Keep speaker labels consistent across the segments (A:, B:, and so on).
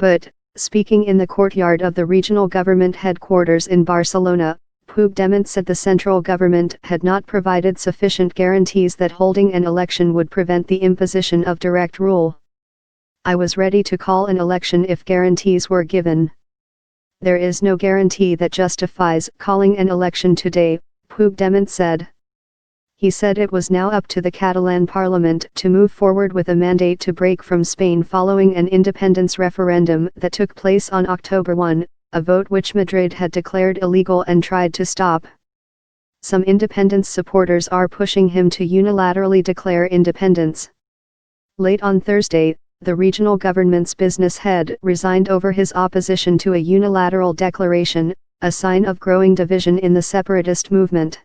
A: But, speaking in the courtyard of the regional government headquarters in Barcelona, Puigdemont said the central government had not provided sufficient guarantees that holding an election would prevent the imposition of direct rule. I was ready to call an election if guarantees were given. There is no guarantee that justifies calling an election today, Puigdemont said. He said it was now up to the Catalan parliament to move forward with a mandate to break from Spain following an independence referendum that took place on October 1, a vote which Madrid had declared illegal and tried to stop. Some independence supporters are pushing him to unilaterally declare independence. Late on Thursday, the regional government's business head resigned over his opposition to a unilateral declaration, a sign of growing division in the separatist movement.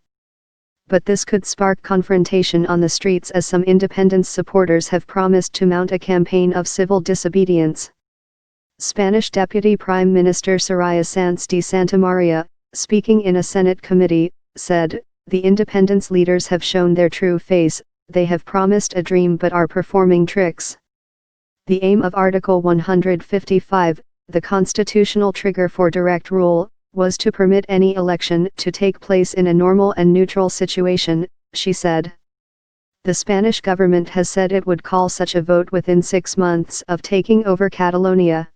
A: But this could spark confrontation on the streets as some independence supporters have promised to mount a campaign of civil disobedience. Spanish Deputy Prime Minister Soraya Sánchez de Santamaría, speaking in a Senate committee, said, "The independence leaders have shown their true face, they have promised a dream but are performing tricks." The aim of Article 155, the constitutional trigger for direct rule, was to permit any election to take place in a normal and neutral situation, she said. The Spanish government has said it would call such a vote within 6 months of taking over Catalonia.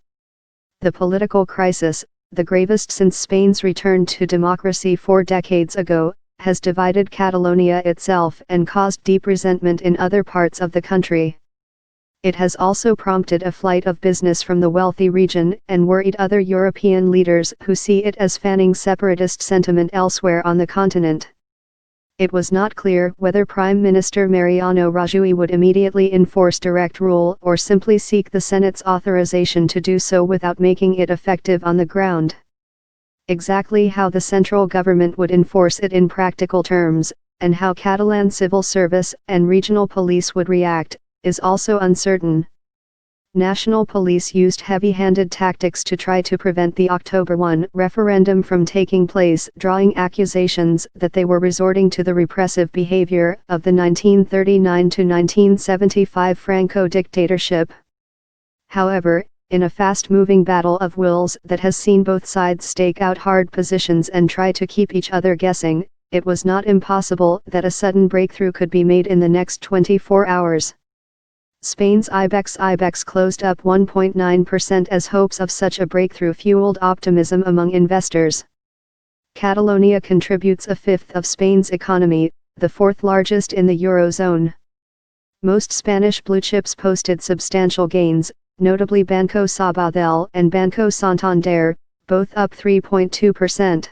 A: The political crisis, the gravest since Spain's return to democracy 4 decades ago, has divided Catalonia itself and caused deep resentment in other parts of the country. It has also prompted a flight of business from the wealthy region and worried other European leaders who see it as fanning separatist sentiment elsewhere on the continent. It was not clear whether Prime Minister Mariano Rajoy would immediately enforce direct rule or simply seek the Senate's authorization to do so without making it effective on the ground. Exactly how the central government would enforce it in practical terms, and how Catalan civil service and regional police would react, is also uncertain. National police used heavy-handed tactics to try to prevent the October 1 referendum from taking place, drawing accusations that they were resorting to the repressive behavior of the 1939 to 1975 Franco dictatorship. However, in a fast-moving battle of wills that has seen both sides stake out hard positions and try to keep each other guessing, it was not impossible that a sudden breakthrough could be made in the next 24 hours. Spain's IBEX closed up 1.9% as hopes of such a breakthrough fueled optimism among investors. Catalonia contributes a fifth of Spain's economy, the fourth largest in the Eurozone. Most Spanish blue chips posted substantial gains, notably Banco Sabadell and Banco Santander, both up 3.2%.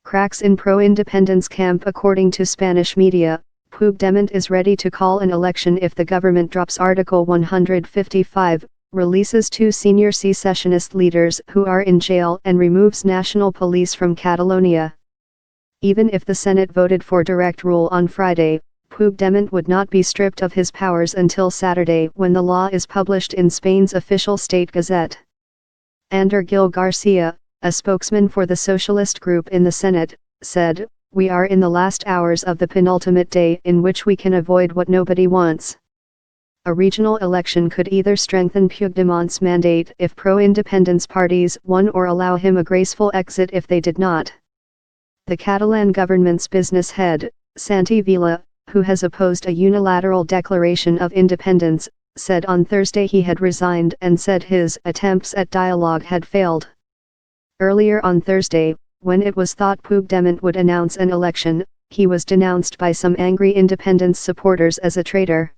A: Cracks in pro-independence camp. According to Spanish media, Puigdemont is ready to call an election if the government drops Article 155, releases 2 senior secessionist leaders who are in jail and removes national police from Catalonia. Even if the Senate voted for direct rule on Friday, Puigdemont would not be stripped of his powers until Saturday when the law is published in Spain's official state gazette. Ander Gil Garcia, a spokesman for the socialist group in the Senate, said, "We are in the last hours of the penultimate day in which we can avoid what nobody wants." A regional election could either strengthen Puigdemont's mandate if pro-independence parties won or allow him a graceful exit if they did not. The Catalan government's business head, Santi Vila, who has opposed a unilateral declaration of independence, said on Thursday he had resigned and said his attempts at dialogue had failed. Earlier on Thursday, when it was thought Puigdemont would announce an election, he was denounced by some angry independence supporters as a traitor.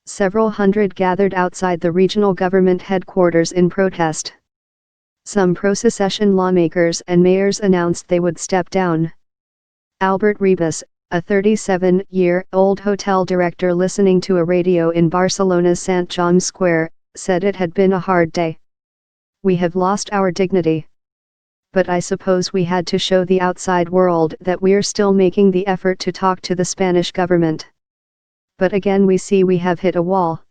A: Several hundred gathered outside the regional government headquarters in protest. Some pro-secession lawmakers and mayors announced they would step down. Albert Ribas, a 37-year-old hotel director listening to a radio in Barcelona's Sant Jaume Square, said it had been a hard day. "We have lost our dignity. But I suppose we had to show the outside world that we're still making the effort to talk to the Spanish government. But again we see we have hit a wall."